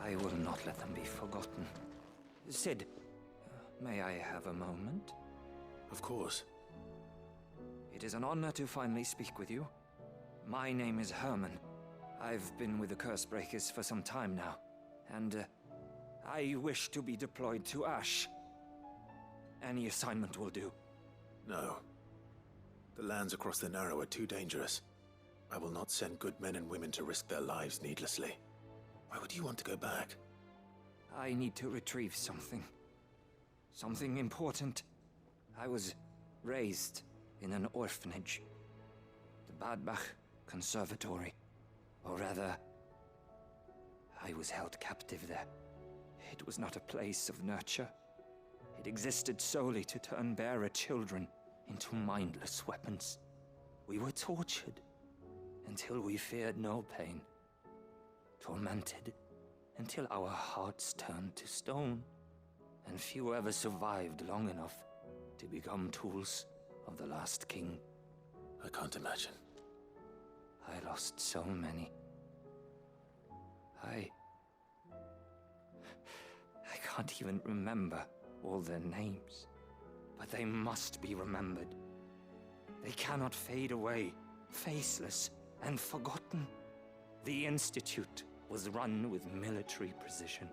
I will not let them be forgotten. Sid, may I have a moment? Of course. It is an honor to finally speak with you. My name is Herman. I've been with the Cursebreakers for some time now, and I wish to be deployed to Ash. Any assignment will do. No. The lands across the Narrow are too dangerous. I will not send good men and women to risk their lives needlessly. Why would you want to go back? I need to retrieve something. Something important. I was raised in an orphanage. The Badbach Conservatory. Or rather, I was held captive there. It was not a place of nurture. It existed solely to turn bearer children into mindless weapons. We were tortured until we feared no pain. Tormented until our hearts turned to stone. And few ever survived long enough to become tools of the last king. I can't imagine. I lost so many. I can't even remember all their names. But they must be remembered. They cannot fade away, faceless and forgotten. The Institute was run with military precision.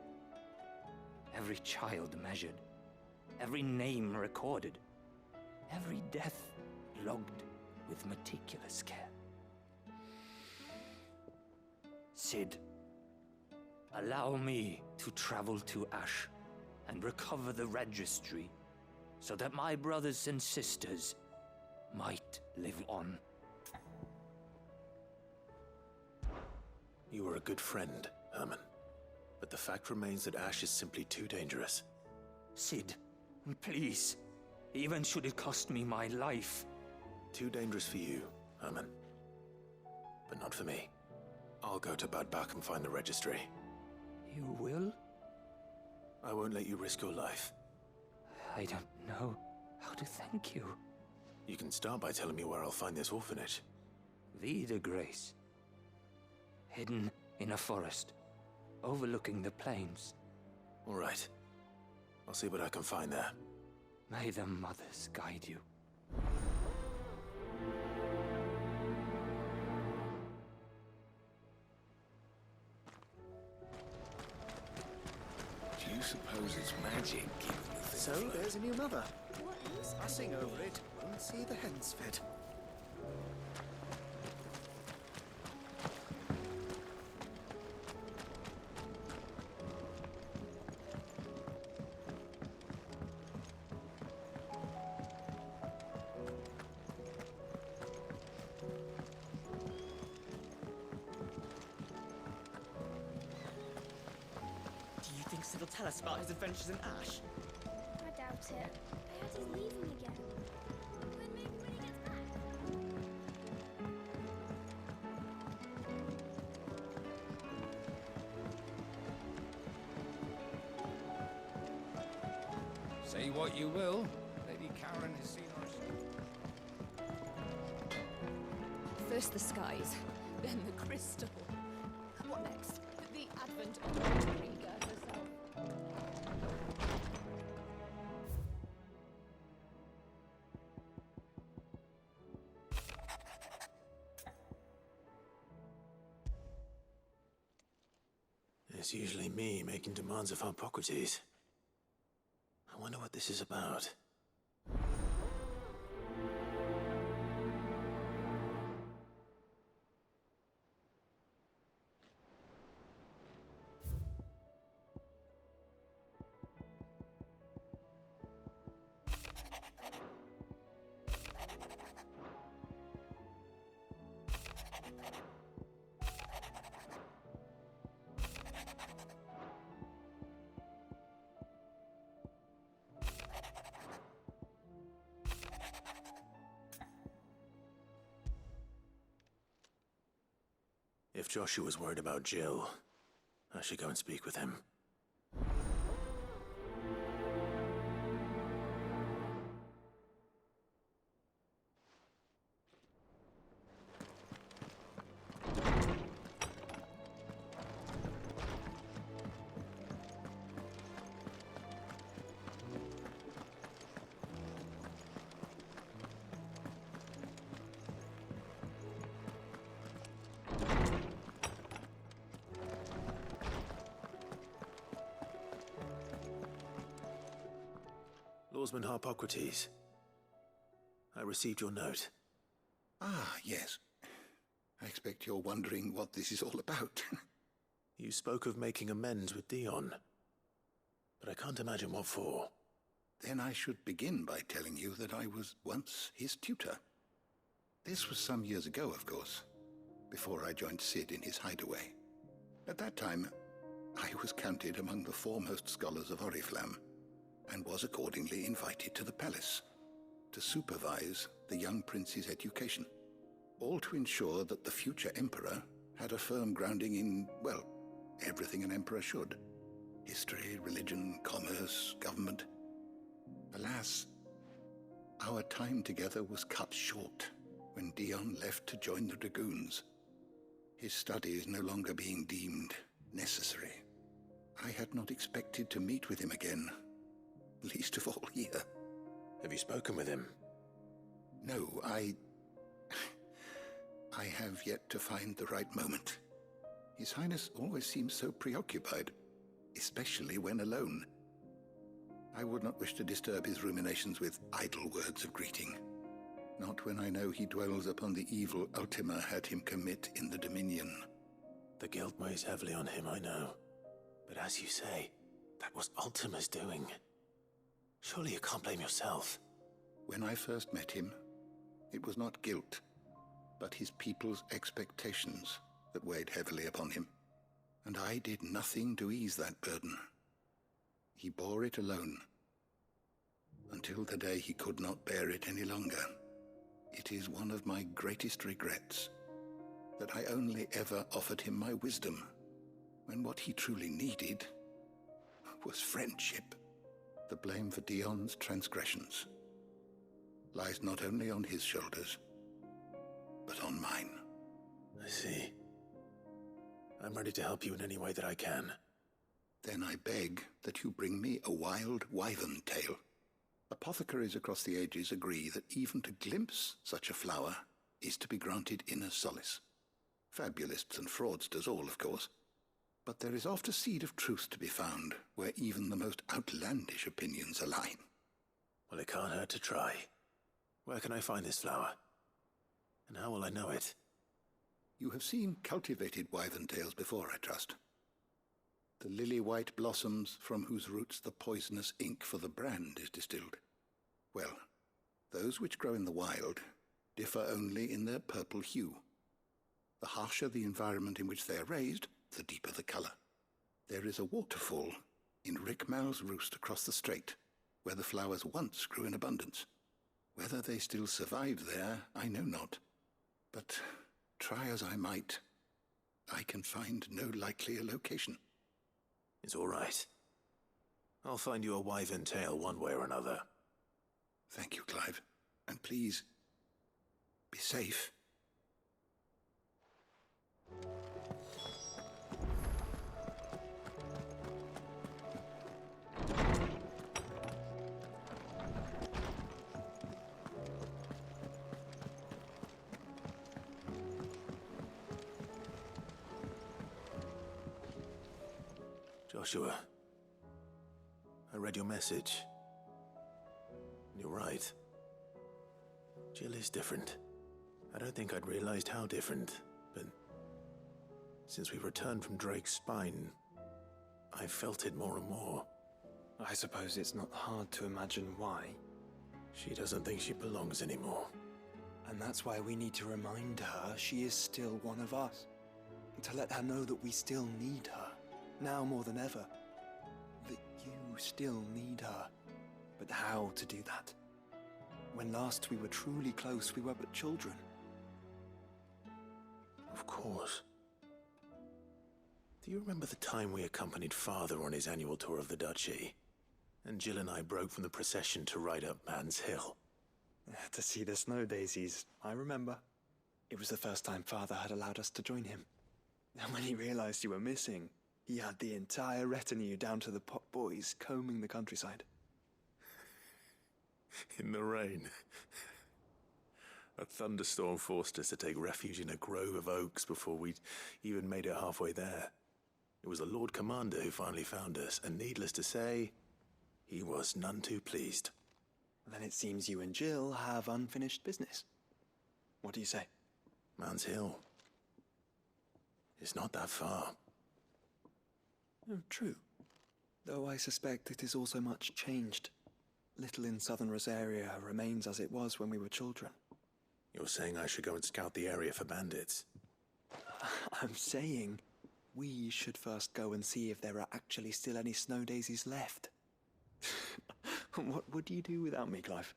Every child measured, every name recorded, every death logged with meticulous care. Sid, allow me to travel to Ash and recover the registry so that my brothers and sisters might live on. You are a good friend, Herman. But the fact remains that Ash is simply too dangerous. Sid, please. Even should it cost me my life. Too dangerous for you, Herman. But not for me. I'll go to Badbach and find the registry. You will? I won't let you risk your life. I don't know how to thank you. You can start by telling me where I'll find this orphanage. Vida Grace. Hidden in a forest, overlooking the plains. All right. I'll see what I can find there. May the mothers guide you. Do you suppose it's magic? So, there's a new mother. Passing over it, won't see the hens fed. Do you think Sid will tell us about his adventures in Ash? I doubt it. I heard he's leaving again. Then maybe when he gets back. Say what you will, Lady Karen has seen our... First the skies, then the crystal. What next? The advent of Riga herself. It's usually me making demands of Hippocrates. I wonder what this is about. If Joshua's worried about Jill, I should go and speak with him. Swordsman Harpocrates. I received your note. Ah, yes. I expect you're wondering what this is all about. You spoke of making amends with Dion, but I can't imagine what for. Then I should begin by telling you that I was once his tutor. This was some years ago, of course, before I joined Cid in his hideaway. At that time, I was counted among the foremost scholars of Oriflamme, and was accordingly invited to the palace to supervise the young prince's education, all to ensure that the future emperor had a firm grounding in, well, everything an emperor should. History, religion, commerce, government. Alas, our time together was cut short when Dion left to join the Dragoons, his studies no longer being deemed necessary. I had not expected to meet with him again, least of all here. Have you spoken with him? No, I have yet to find the right moment. His Highness always seems so preoccupied, especially when alone. I would not wish to disturb his ruminations with idle words of greeting, not when I know he dwells upon the evil Ultima had him commit in the Dominion. The guilt weighs heavily on him, I know. But as you say, that was Ultima's doing. Surely you can't blame yourself. When I first met him, it was not guilt, but his people's expectations that weighed heavily upon him, and I did nothing to ease that burden. He bore it alone, until the day he could not bear it any longer. It is one of my greatest regrets that I only ever offered him my wisdom, when what he truly needed was friendship. The blame for Dion's transgressions lies not only on his shoulders, but on mine. I see. I'm ready to help you in any way that I can. Then I beg that you bring me a wild wyvern tail. Apothecaries across the ages agree that even to glimpse such a flower is to be granted inner solace. Fabulists and fraudsters all, of course. But there is oft a seed of truth to be found where even the most outlandish opinions align. Well, it can't hurt to try. Where can I find this flower? And how will I know it? You have seen cultivated wyvern tails before, I trust. The lily-white blossoms from whose roots the poisonous ink for the brand is distilled. Well, those which grow in the wild differ only in their purple hue. The harsher the environment in which they are raised, the deeper the color. There is a waterfall in Rickmal's Roost across the strait, where the flowers once grew in abundance. Whether they still survive there, I know not. But try as I might, I can find no likelier location. It's all right. I'll find you a wyvern tail one way or another. Thank you, Clive. And please, be safe. Joshua, I read your message. You're right. Jill is different. I don't think I'd realized how different, but since we returned from Drake's spine, I've felt it more and more. I suppose it's not hard to imagine why. She doesn't think she belongs anymore. And that's why we need to remind her she is still one of us. To let her know that we still need her. Now more than ever, that you still need her. But how to do that? When last we were truly close, we were but children. Of course. Do you remember the time we accompanied Father on his annual tour of the Duchy? And Jill and I broke from the procession to ride up Man's Hill. To see the snow daisies, I remember. It was the first time Father had allowed us to join him. And when he realized you were missing, he had the entire retinue down to the pot boys combing the countryside. In the rain. A thunderstorm forced us to take refuge in a grove of oaks before we'd even made it halfway there. It was the Lord Commander who finally found us, and needless to say, he was none too pleased. Then it seems you and Jill have unfinished business. What do you say? Man's Hill. It's not that far. Oh, true. Though I suspect it is also much changed. Little in southern Rosaria remains as it was when we were children. You're saying I should go and scout the area for bandits? I'm saying we should first go and see if there are actually still any snow daisies left. What would you do without me, Clive?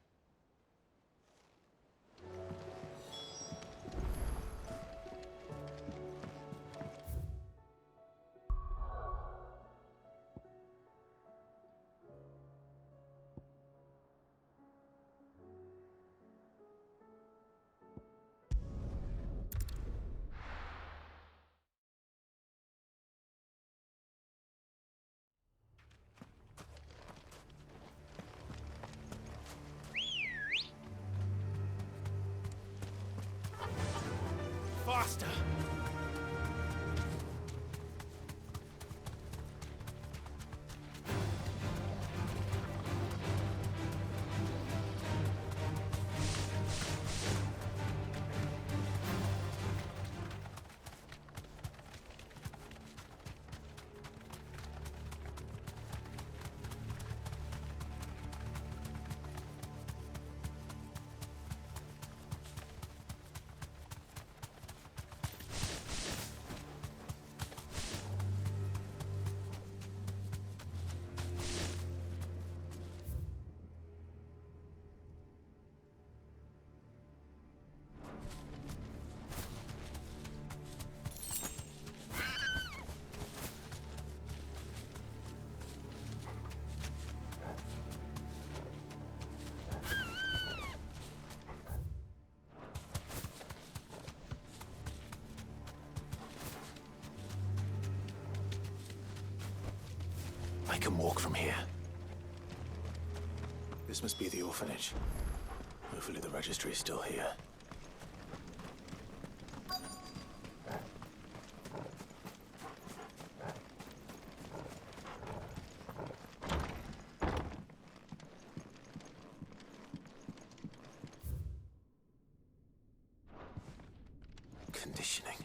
Faster! I can walk from here. This must be the orphanage. Hopefully the registry is still here. Conditioning.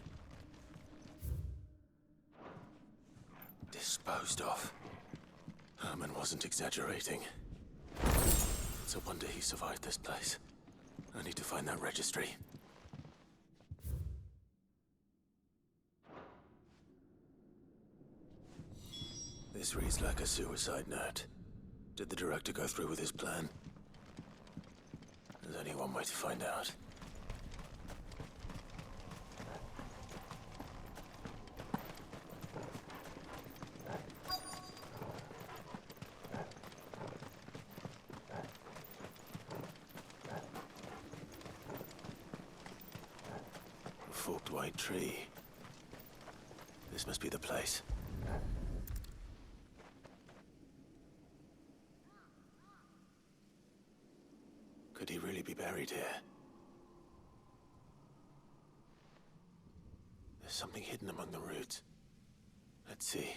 Disposed of. Herman wasn't exaggerating. It's a wonder he survived this place. I need to find that registry. This reads like a suicide note. Did the director go through with his plan? There's only one way to find out. Forked white tree. This must be the place. Could he really be buried here? There's something hidden among the roots. Let's see.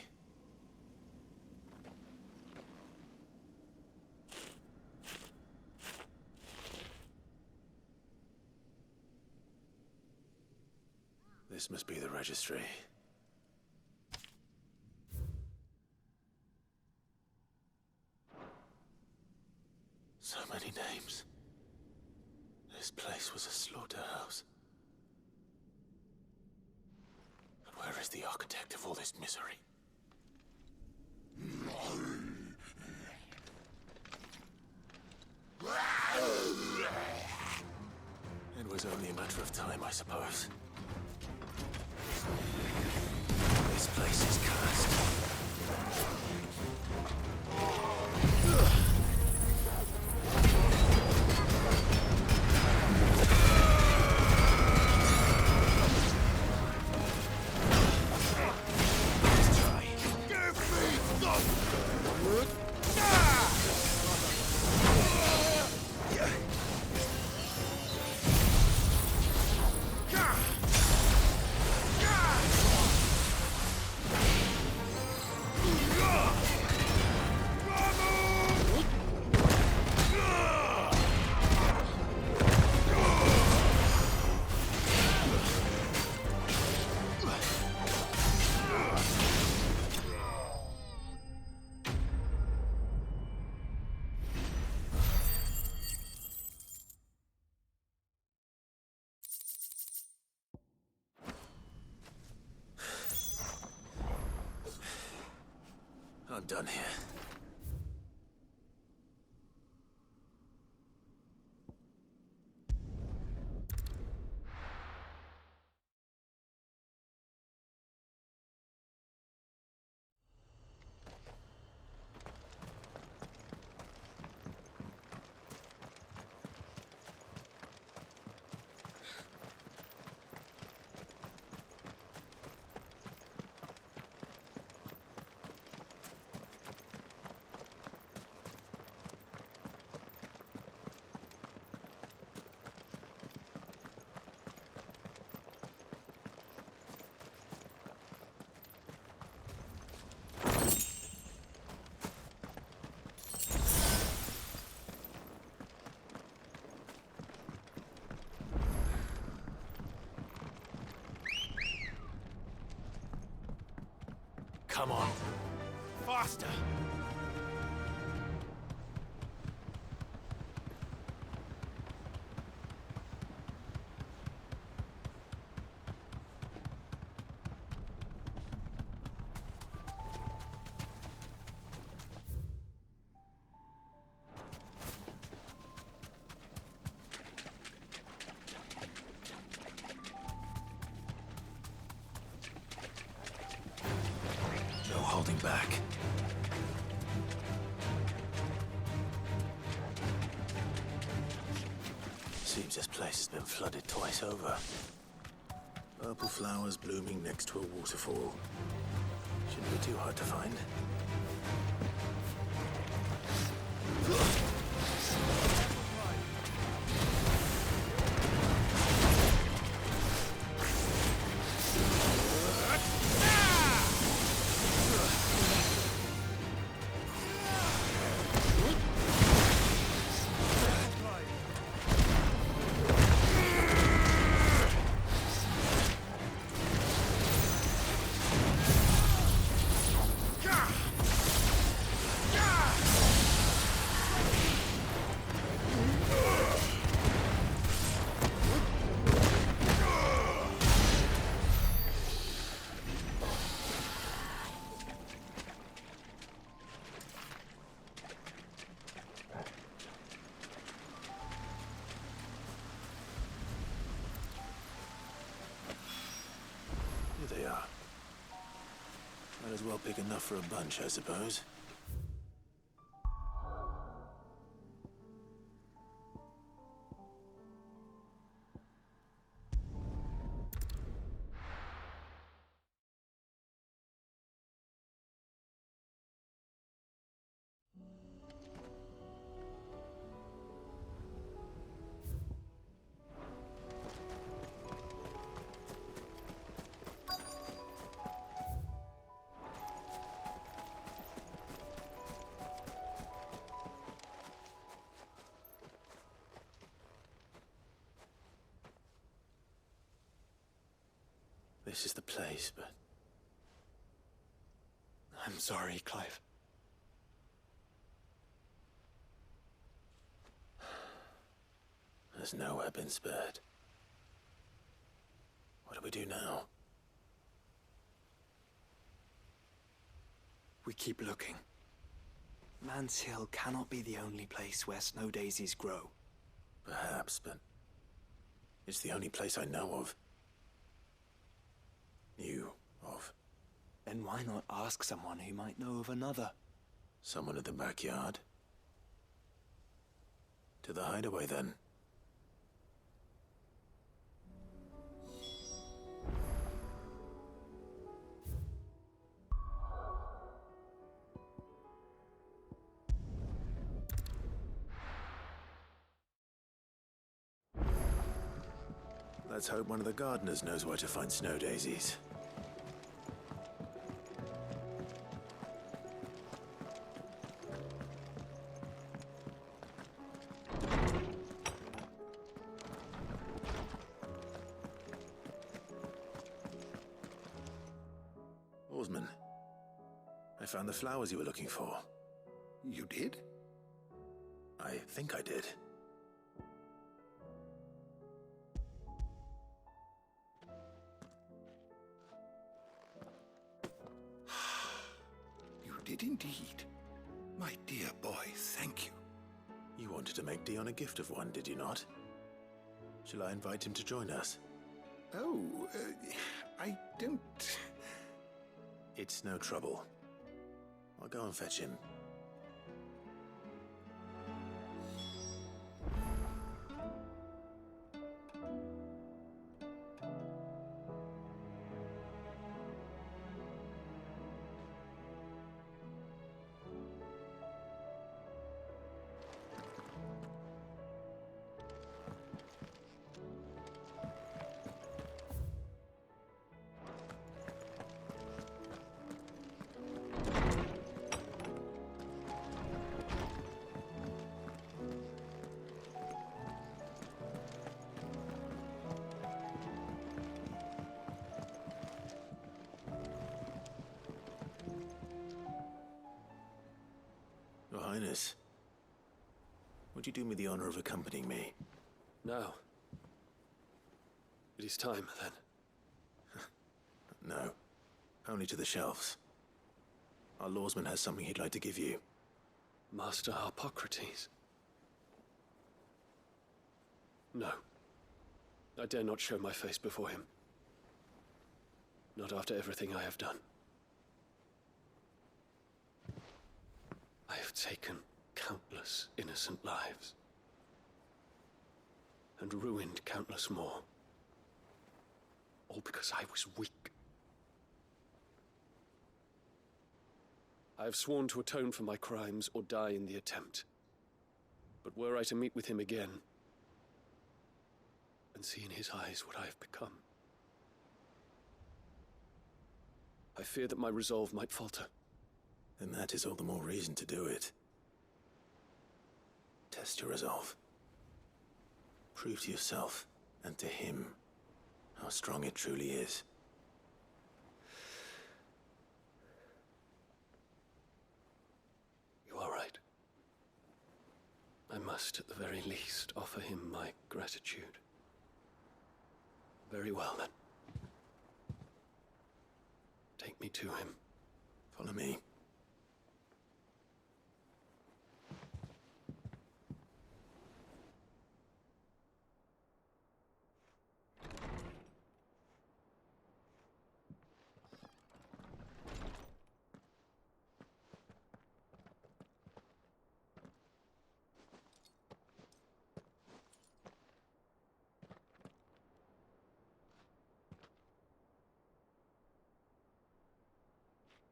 This must be the registry. So many names. This place was a slaughterhouse. But where is the architect of all this misery? It was only a matter of time, I suppose. This place is cursed. Let's try. Give me something! I'm done here. Come on. Faster! No holding back. Seems this place has been flooded twice over. Purple flowers blooming next to a waterfall. Shouldn't be too hard to find. Here they are. Might as well pick enough for a bunch, I suppose. This is the place, but I'm sorry, Clive. there's nowhere been spared. What do we do now? We keep looking. Man's Hill cannot be the only place where snow daisies grow. Perhaps, but it's the only place I know of. Knew of. Then why not ask someone who might know of another? Someone at the backyard? To the hideaway, then. Let's hope one of the gardeners knows where to find snow daisies. Oarsman, I found the flowers you were looking for. You did? I think I did. did indeed. My dear boy, thank you. You wanted to make Dion a gift of one, did you not? Shall I invite him to join us? Oh, I don't... It's no trouble. I'll go and fetch him. Your Highness, would you do me the honor of accompanying me? Now. It is time, then. No, only to the shelves. Our lawsman has something he'd like to give you. Master Harpocrates. No. I dare not show my face before him. Not after everything I have done. I have taken countless innocent lives. And ruined countless more. All because I was weak. I have sworn to atone for my crimes or die in the attempt. But were I to meet with him again, and see in his eyes what I have become, I fear that my resolve might falter. Then that is all the more reason to do it. Test your resolve. Prove to yourself, and to him, how strong it truly is. You are right. I must, at the very least, offer him my gratitude. Very well, then. Take me to him. Follow me.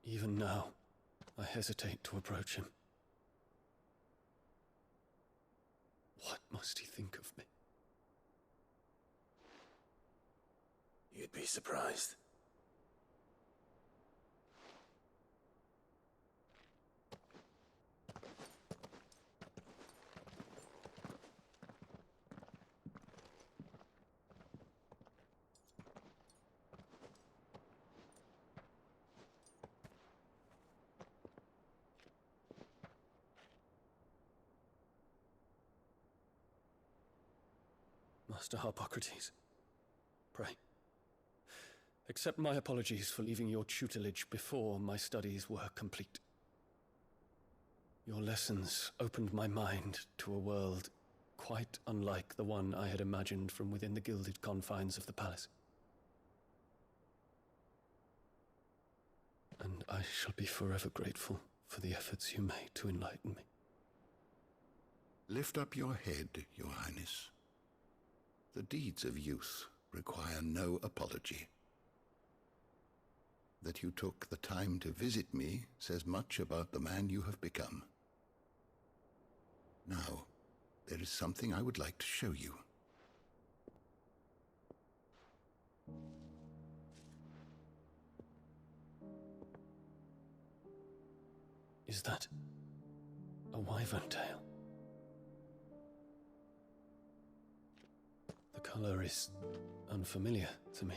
Even now, I hesitate to approach him. What must he think of me? You'd be surprised. Master Harpocrates, pray, accept my apologies for leaving your tutelage before my studies were complete. Your lessons opened my mind to a world quite unlike the one I had imagined from within the gilded confines of the palace. And I shall be forever grateful for the efforts you made to enlighten me. Lift up your head, Your Highness. The deeds of youth require no apology. That you took the time to visit me says much about the man you have become. Now, there is something I would like to show you. Is that a wyvern tail? The color is unfamiliar to me.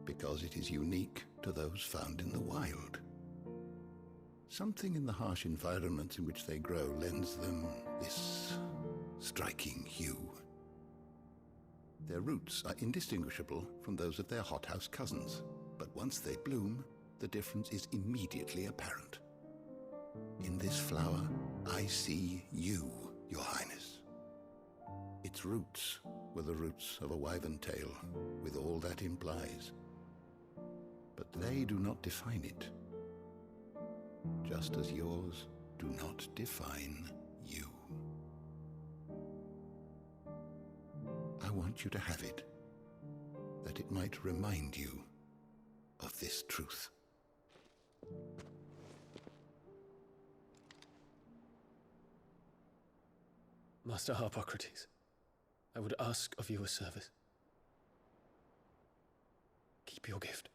Because it is unique to those found in the wild. Something in the harsh environments in which they grow lends them this striking hue. Their roots are indistinguishable from those of their hothouse cousins, but once they bloom, the difference is immediately apparent. In this flower, I see you, Your Highness. Its roots were the roots of a wyvern tail, with all that implies. But they do not define it, just as yours do not define you. I want you to have it, that it might remind you of this truth. Master Harpocrates, I would ask of you a service. Keep your gift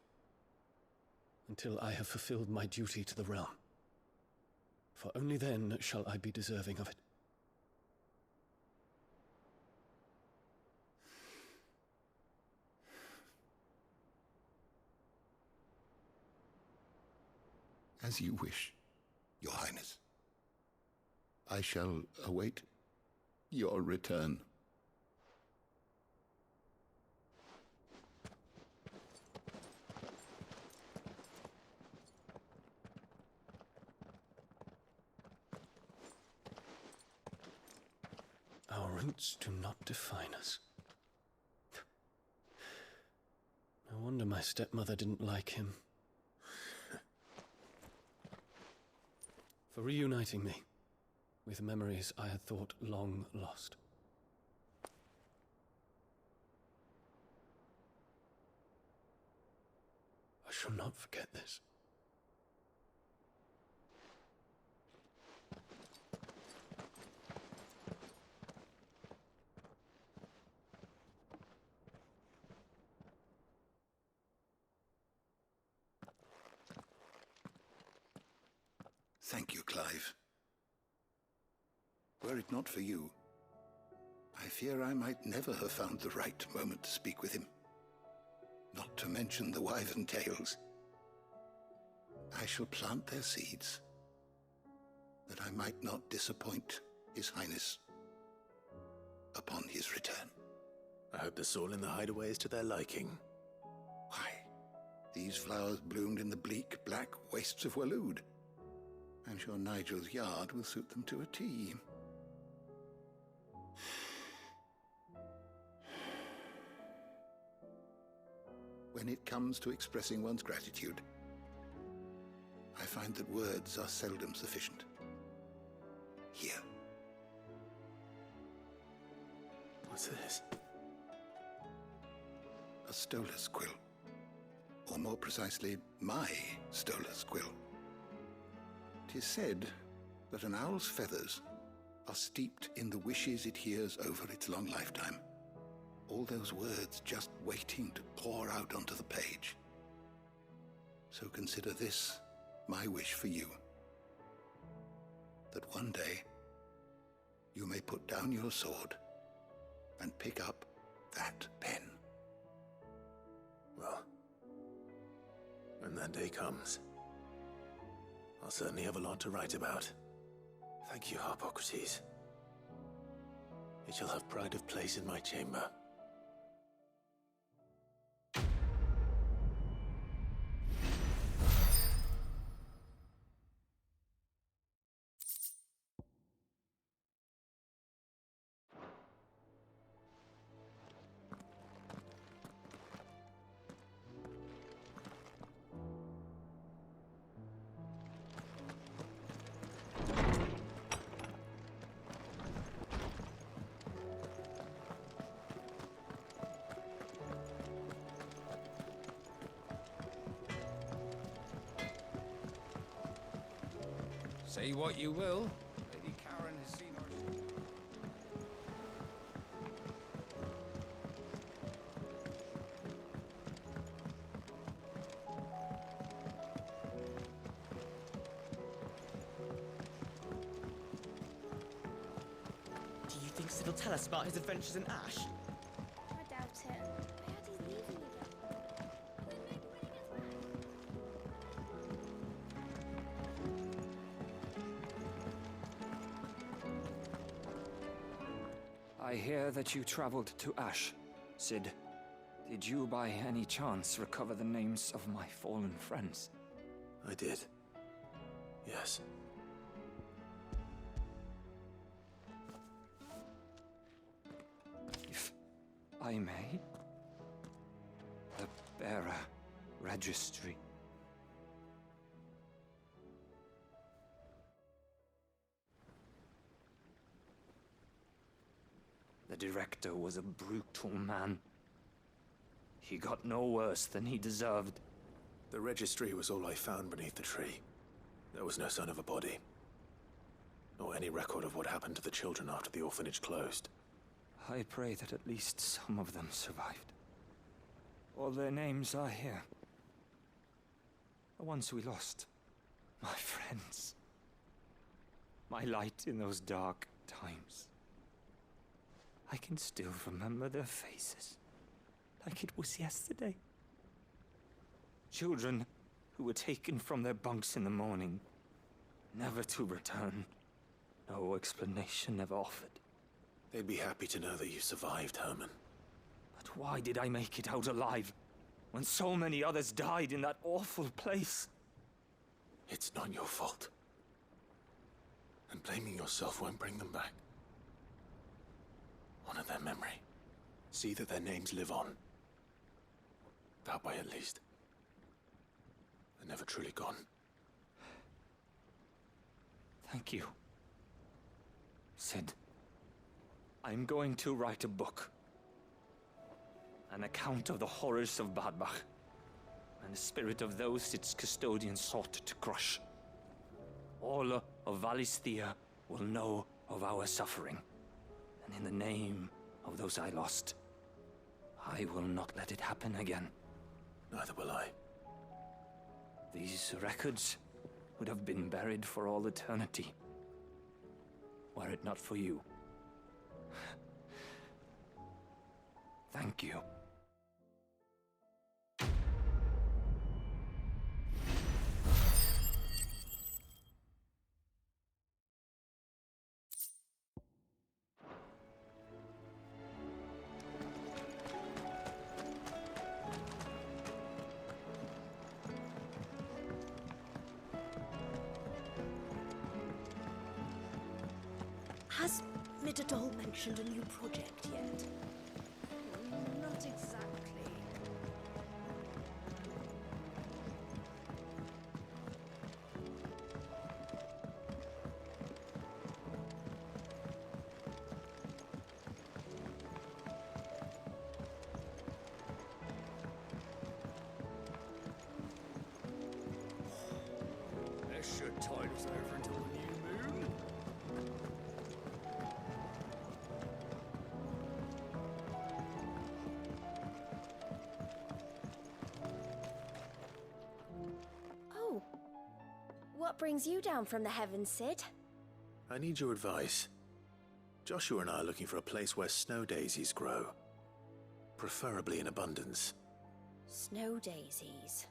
until I have fulfilled my duty to the realm, for only then shall I be deserving of it. As you wish, Your Highness. I shall await your return. Our roots do not define us. No wonder my stepmother didn't like him. For reuniting me with memories I had thought long lost. I shall not forget this. Thank you, Clive. Were it not for you, I fear I might never have found the right moment to speak with him. Not to mention the wyvern tales. I shall plant their seeds, that I might not disappoint His Highness upon his return. I hope the soul in the hideaway is to their liking. Why, these flowers bloomed in the bleak, black wastes of Waloed. I'm sure Nigel's yard will suit them to a T. When it comes to expressing one's gratitude, I find that words are seldom sufficient. Here. What's this? A stolas quill. Or more precisely, my stolas quill. 'Tis said that an owl's feathers are steeped in the wishes it hears over its long lifetime. All those words just waiting to pour out onto the page. So consider this my wish for you. That one day you may put down your sword and pick up that pen. Well, when that day comes, I'll certainly have a lot to write about. Thank you, Harpocrates. It shall have pride of place in my chamber. Say what you will, Lady Karen has seen our... Do you think Sid will tell us about his adventures in Ash? I doubt it. I heard he's leaving again. Then maybe when he gets back. I hear that you traveled to Ash, Sid. Did you by any chance recover the names of my fallen friends? I did. Yes. If I may, the bearer registry. The director was a brutal man. He got no worse than he deserved. The registry was all I found beneath the tree. There was no sign of a body. Nor any record of what happened to the children after the orphanage closed. I pray that at least some of them survived. All their names are here. The ones we lost. My friends. My light in those dark times. I can still remember their faces, like it was yesterday. Children who were taken from their bunks in the morning, never to return. No explanation ever offered. They'd be happy to know that you survived, Herman. But why did I make it out alive, when so many others died in that awful place? It's not your fault. And blaming yourself won't bring them back. Honor their memory. See that their names live on. That way, at least. They're never truly gone. Thank you, Sid. I'm going to write a book. An account of the horrors of Bad Bach, and the spirit of those its custodians sought to crush. All of Valisthea will know of our suffering. And in the name of those I lost, I will not let it happen again. Neither will I. These records would have been buried for all eternity, were it not for you. Thank you. Has Midadol mentioned a new project yet? Not exactly. This should tide us over until the new moon. Oh. What brings you down from the heavens, Sid? I need your advice. Joshua and I are looking for a place where snow daisies grow. Preferably in abundance. Snow daisies.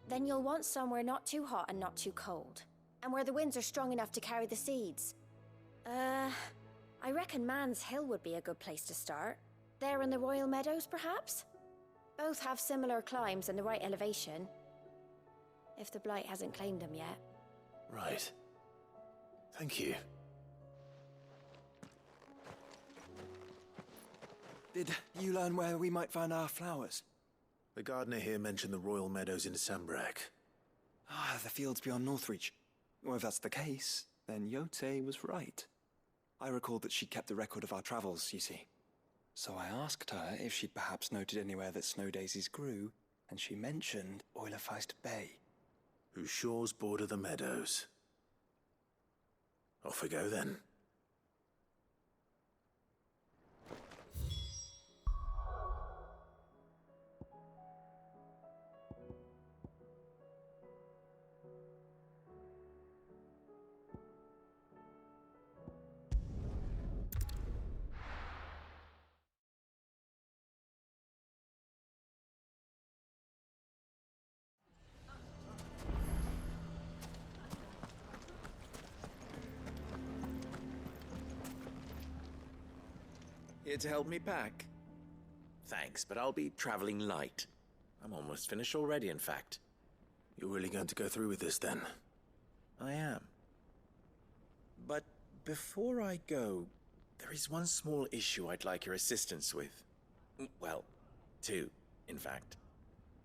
Then you'll want somewhere not too hot and not too cold. And where the winds are strong enough to carry the seeds. I reckon Man's Hill would be a good place to start. There in the Royal Meadows, perhaps? Both have similar climbs and the right elevation. If the Blight hasn't claimed them yet. Right. Thank you. Did you learn where we might find our flowers? The gardener here mentioned the Royal Meadows in Sambrak. Ah, the fields beyond Northreach. Well, if that's the case, then Yote was right. I recalled that she'd kept the record of our travels, you see. So I asked her if she'd perhaps noted anywhere that snow daisies grew, and she mentioned Oilefeist Bay. Whose shores border the meadows. Off we go then. Here to help me pack? Thanks, but I'll be traveling light. I'm almost finished already, in fact. You're really going to go through with this then? I am. But before I go, there is one small issue I'd like your assistance with. Well, two, in fact.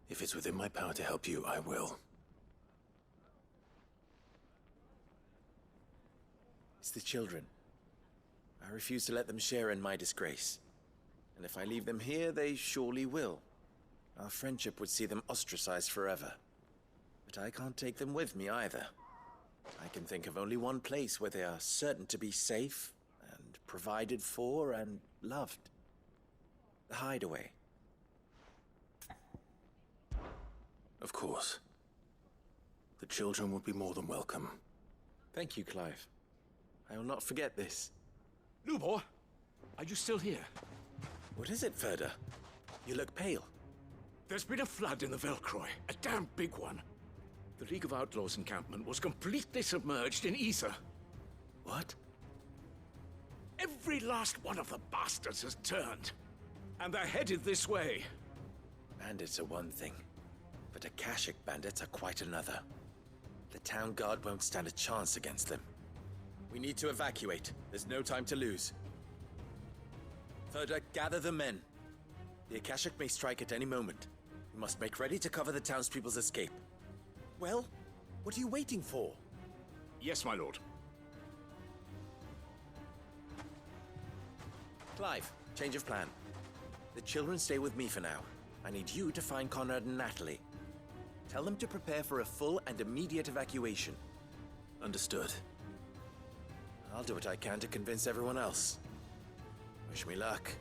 If it's within my power to help you, I will. It's the children. I refuse to let them share in my disgrace. And if I leave them here, they surely will. Our friendship would see them ostracized forever. But I can't take them with me either. I can think of only one place where they are certain to be safe, and provided for, and loved. The Hideaway. Of course. The children would be more than welcome. Thank you, Clive. I will not forget this. Lubor, are you still here? What is it, Ferda? You look pale. There's been a flood in the Velcroy, a damn big one. The League of Outlaws encampment was completely submerged in ether. What? Every last one of the bastards has turned, and they're headed this way. Bandits are one thing, but Akashic bandits are quite another. The town guard won't stand a chance against them. We need to evacuate. There's no time to lose. Ferda, gather the men. The Akashic may strike at any moment. We must make ready to cover the townspeople's escape. Well, what are you waiting for? Yes, my lord. Clive, change of plan. The children stay with me for now. I need you to find Conrad and Natalie. Tell them to prepare for a full and immediate evacuation. Understood. I'll do what I can to convince everyone else. Wish me luck.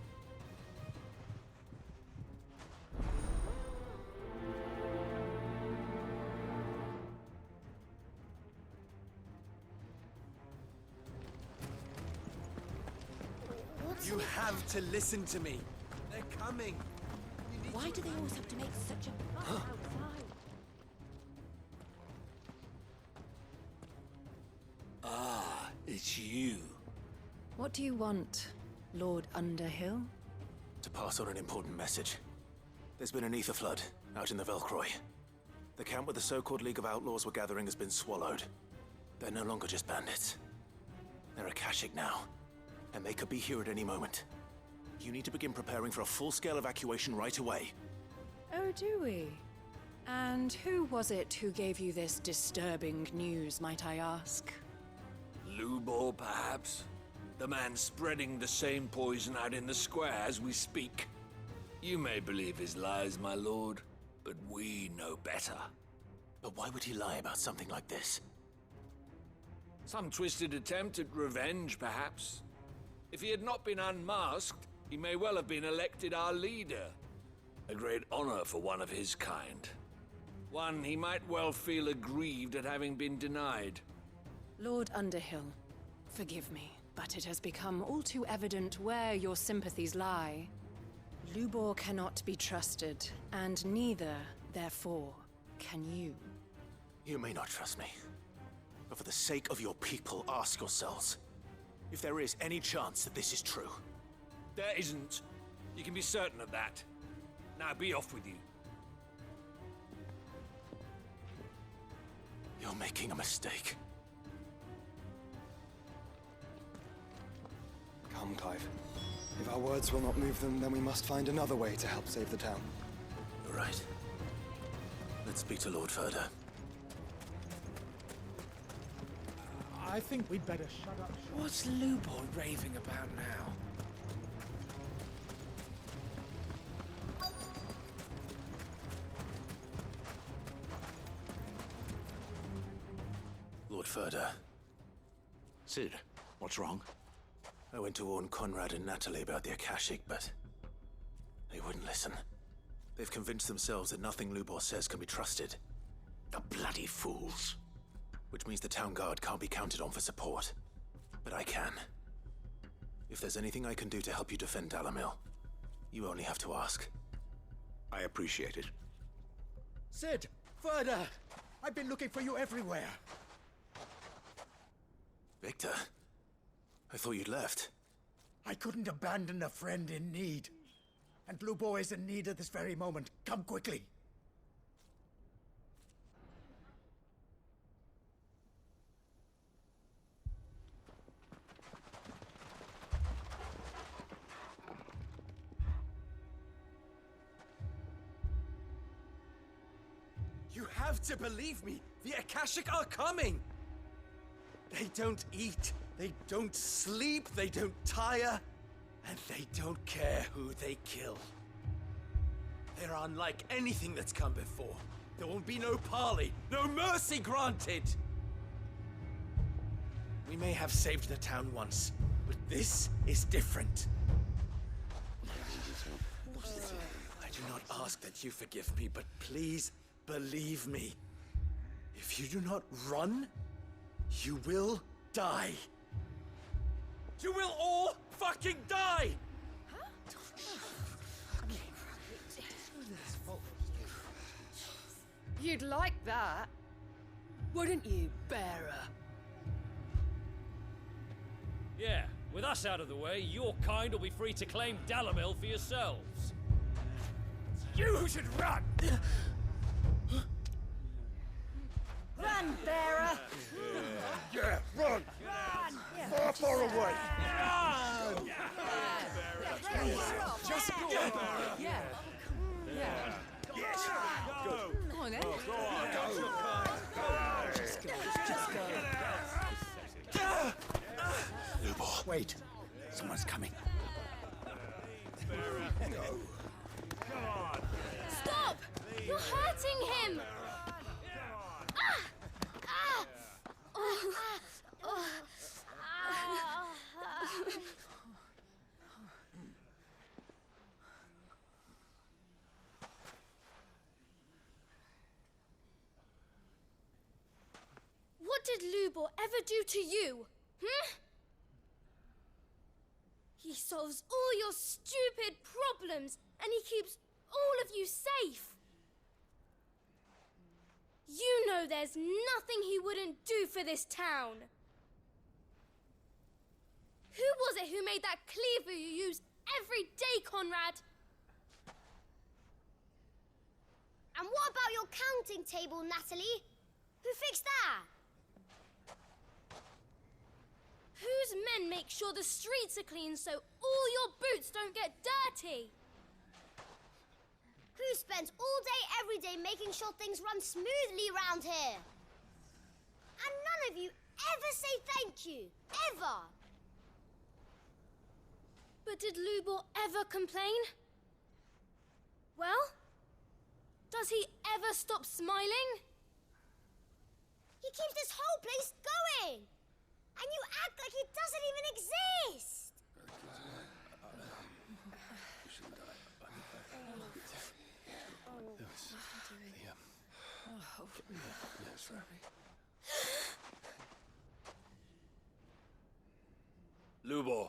You have to listen to me. They're coming. Why do they always have to make such a fuss outside? Ah, it's you. What do you want, Lord Underhill? To pass on an important message. There's been an ether flood out in the Velcroy. The camp where the so-called League of Outlaws were gathering has been swallowed. They're no longer just bandits. They're Akashic now, and they could be here at any moment. You need to begin preparing for a full-scale evacuation right away. Oh, do we? And who was it who gave you this disturbing news, might I ask? Lubor, perhaps? The man spreading the same poison out in the square as we speak. You may believe his lies, my lord, but we know better. But why would he lie about something like this? Some twisted attempt at revenge, perhaps. If he had not been unmasked, he may well have been elected our leader. A great honor for one of his kind. One he might well feel aggrieved at having been denied. Lord Underhill, forgive me, but it has become all too evident where your sympathies lie. Lubor cannot be trusted, and neither, therefore, can you. You may not trust me, but for the sake of your people, ask yourselves if there is any chance that this is true. There isn't. You can be certain of that. Now be off with you. You're making a mistake. Come, Clive. If our words will not move them, then we must find another way to help save the town. You're right. Let's speak to Lord Ferda. I think we'd better shut up. What's Lubor raving about now? Lord Ferda. Sid, what's wrong? I went to warn Conrad and Natalie about the Akashic, but they wouldn't listen. They've convinced themselves that nothing Lubor says can be trusted. The bloody fools. Which means the town guard can't be counted on for support. But I can. If there's anything I can do to help you defend Dalamil, you only have to ask. I appreciate it. Sid! Ferda! I've been looking for you everywhere. Victor? I thought you'd left. I couldn't abandon a friend in need. And Lubor is in need at this very moment. Come quickly. have to believe me. The Akashic are coming. They don't eat, they don't sleep, they don't tire, and they don't care who they kill. They're unlike anything that's come before. There won't be no parley, no mercy granted. We may have saved the town once, but this is different. I do not ask that you forgive me, but please believe me. If you do not run, you will die. You will all fucking die! You'd like that, wouldn't you, bearer? Yeah, with us out of the way, your kind will be free to claim Dalamil for yourselves. You should run! Run, bearer! Yeah, run! Run! Far away! Run! Just go. Yeah. Yeah. Yes! Go! Go on then. Go on! Go! Just go. Just go. Lubor, wait. Someone's coming. Go. Stop! You're hurting him! Ah! Ah! Oh. Oh. Ah. What did Lubor ever do to you? He solves all your stupid problems, and he keeps all of you safe. You know there's nothing he wouldn't do for this town. Who was it who made that cleaver you use every day, Conrad? And what about your counting table, Natalie? Who fixed that? Whose men make sure the streets are clean so all your boots don't get dirty? Who spends all day, every day making sure things run smoothly round here? And none of you ever say thank you. Ever. But did Lubor ever complain? Well, does he ever stop smiling? He keeps this whole place going. And you act like it doesn't even exist! Lubor,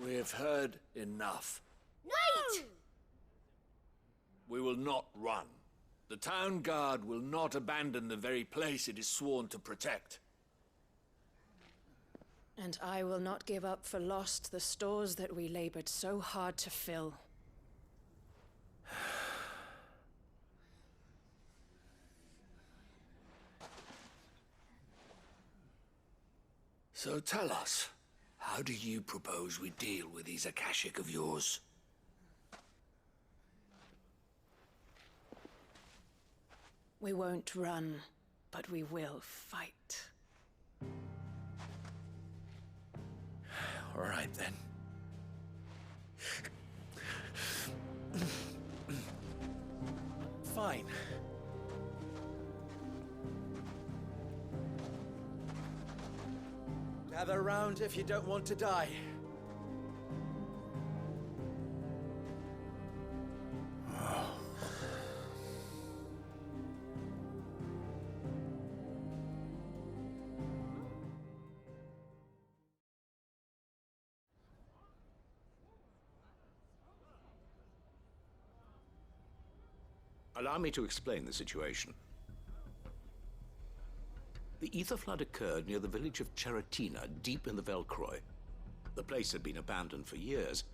we have heard enough. Wait! We will not run. The town guard will not abandon the very place it is sworn to protect. And I will not give up for lost the stores that we labored so hard to fill. So tell us, how do you propose we deal with these Akashic of yours? We won't run, but we will fight. All right, then. Fine. Gather round if you don't want to die. Allow me to explain the situation. The ether flood occurred near the village of Cheratina, deep in the Velcroy. The place had been abandoned for years,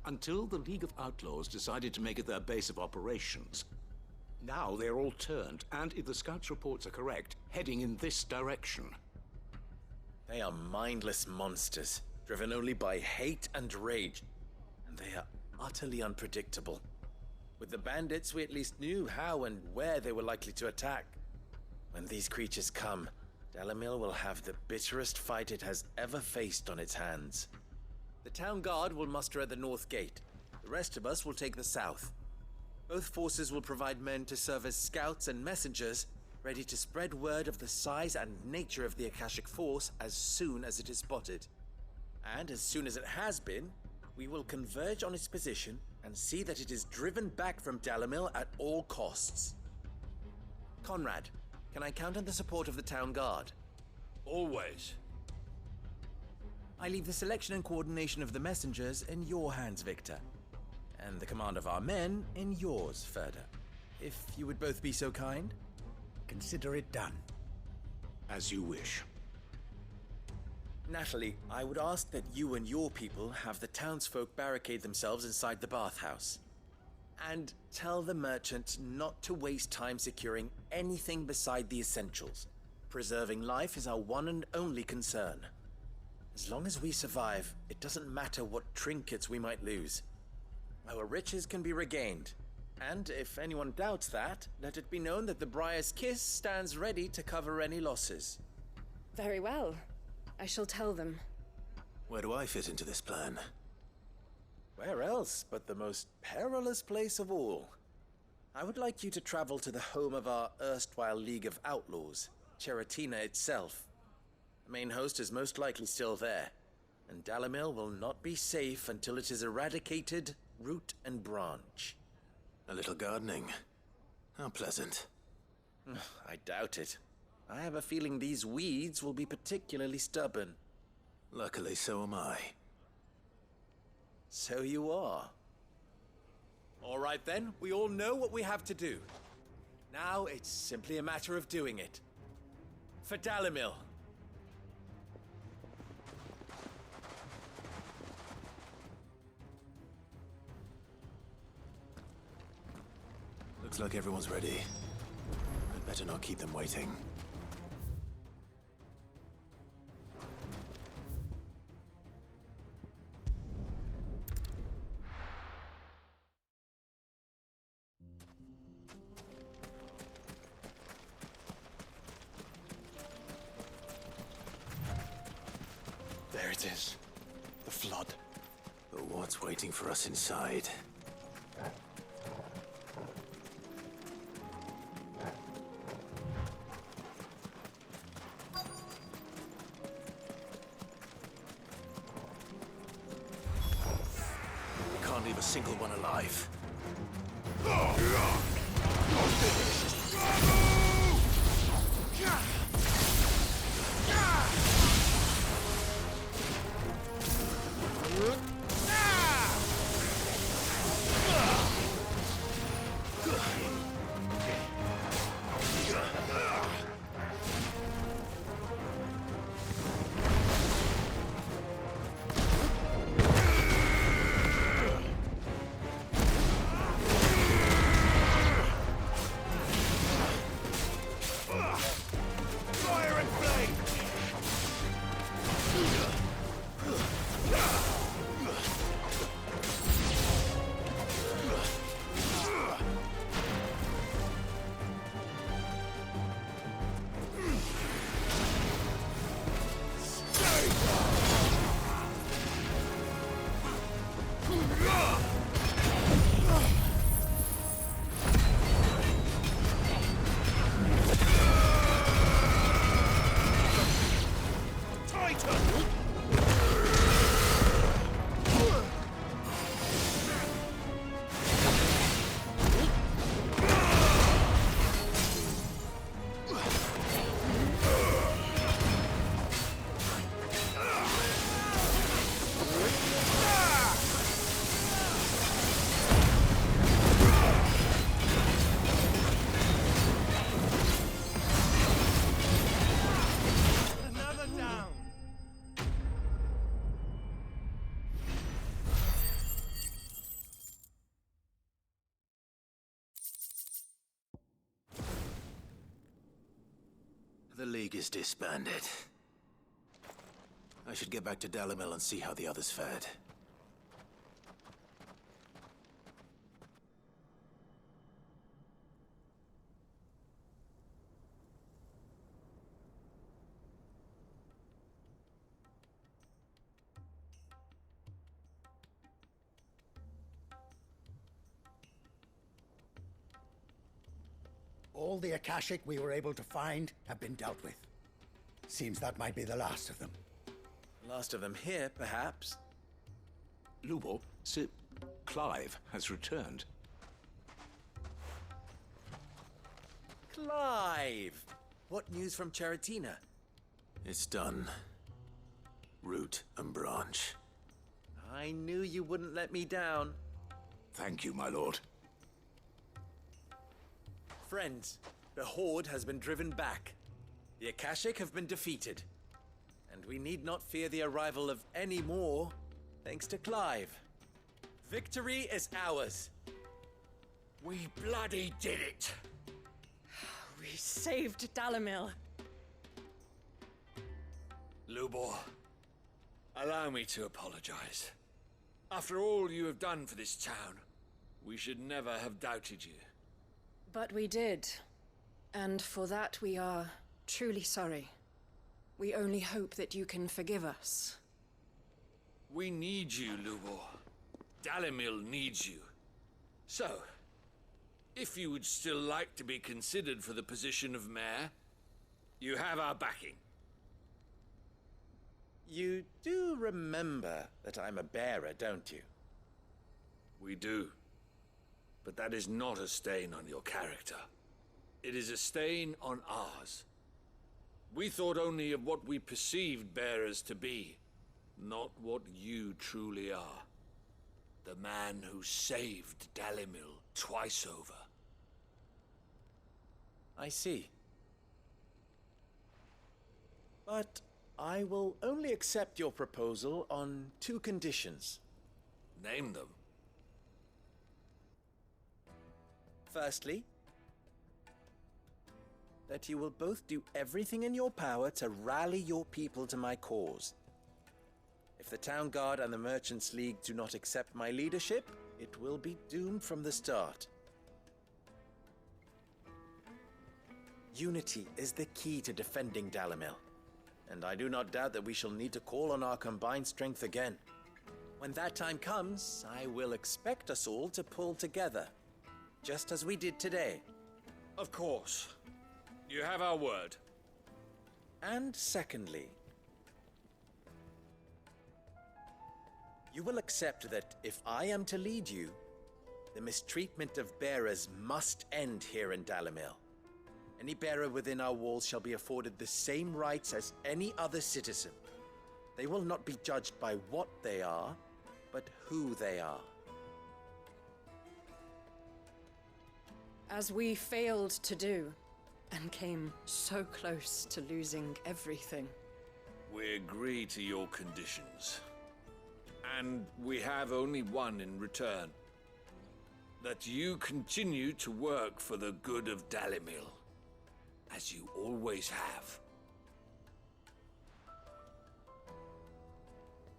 until the League of Outlaws decided to make it their base of operations. Now they're all turned, and if the scouts' reports are correct, heading in this direction. They are mindless monsters, driven only by hate and rage, and they are utterly unpredictable. With the bandits, we at least knew how and where they were likely to attack. When these creatures come, Dalamil will have the bitterest fight it has ever faced on its hands. The town guard will muster at the north gate. The rest of us will take the south. Both forces will provide men to serve as scouts and messengers, ready to spread word of the size and nature of the Akashic Force as soon as it is spotted. And as soon as it has been, we will converge on its position and see that it is driven back from Dalamil at all costs. Conrad, can I count on the support of the town guard? Always. I leave the selection and coordination of the messengers in your hands, Victor. And the command of our men in yours, Ferda. If you would both be so kind. Consider it done. As you wish. Natalie, I would ask that you and your people have the townsfolk barricade themselves inside the bathhouse. And tell the merchant not to waste time securing anything beside the essentials. Preserving life is our one and only concern. As long as we survive, it doesn't matter what trinkets we might lose. Our riches can be regained. And if anyone doubts that, let it be known that the Briar's Kiss stands ready to cover any losses. Very well. I shall tell them. Where do I fit into this plan? Where else but the most perilous place of all? I would like you to travel to the home of our erstwhile League of Outlaws, Cheratina itself. The main host is most likely still there, and Dalamil will not be safe until it is eradicated, root and branch. A little gardening. How pleasant. I doubt it. I have a feeling these weeds will be particularly stubborn. Luckily, so am I. So you are. All right then, we all know what we have to do. Now it's simply a matter of doing it. For Dalamil. Looks like everyone's ready. I'd better not keep them waiting. There it is. The flood. But what's waiting for us inside? Can't leave a single one alive. The League is disbanded. I should get back to Dalamil and see how the others fared. All the Akashic we were able to find have been dealt with. Seems that might be the last of them. Last of them here, perhaps. Lubor, Sir Clive has returned. Clive! What news from Charatina? It's done. Root and branch. I knew you wouldn't let me down. Thank you, my lord. Friends, the Horde has been driven back. The Akashic have been defeated. And we need not fear the arrival of any more, thanks to Clive. Victory is ours. We bloody did it! We saved Dalamil. Lubor, allow me to apologize. After all you have done for this town, we should never have doubted you. But we did. And for that we are truly sorry. We only hope that you can forgive us. We need you, Lubor. Dalamil needs you. So, if you would still like to be considered for the position of mayor, you have our backing. You do remember that I'm a bearer, don't you? We do. But that is not a stain on your character. It is a stain on ours. We thought only of what we perceived bearers to be, not what you truly are. The man who saved Dalamil twice over. I see. But I will only accept your proposal on 2 conditions. Name them. Firstly, that you will both do everything in your power to rally your people to my cause. If the Town Guard and the Merchants League do not accept my leadership, it will be doomed from the start. Unity is the key to defending Dalamil, and I do not doubt that we shall need to call on our combined strength again. When that time comes, I will expect us all to pull together, just as we did today. Of course. You have our word. And secondly, you will accept that if I am to lead you, the mistreatment of bearers must end here in Dalamil. Any bearer within our walls shall be afforded the same rights as any other citizen. They will not be judged by what they are, but who they are. As we failed to do, and came so close to losing everything. We agree to your conditions. And we have only one in return. That you continue to work for the good of Dalamil, as you always have.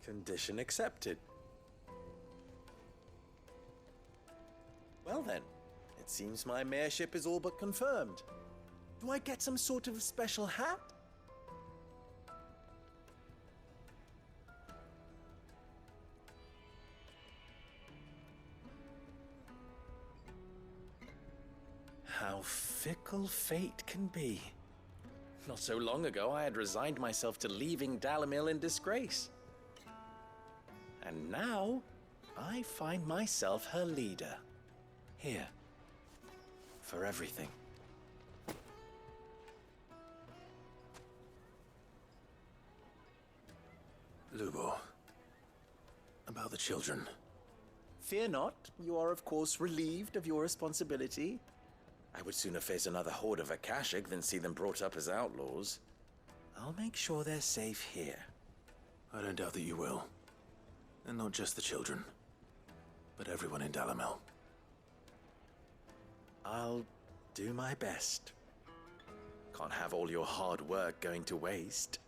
Condition accepted. Well then, it seems my mayorship is all but confirmed. Do I get some sort of special hat? How fickle fate can be. Not so long ago, I had resigned myself to leaving Dalamil in disgrace. And now, I find myself her leader. Here. For everything. Lubor, about the children. Fear not, you are of course relieved of your responsibility. I would sooner face another horde of Akashic than see them brought up as outlaws. I'll make sure they're safe here. I don't doubt that you will. And not just the children, but everyone in Dalamil. I'll do my best. Can't have all your hard work going to waste.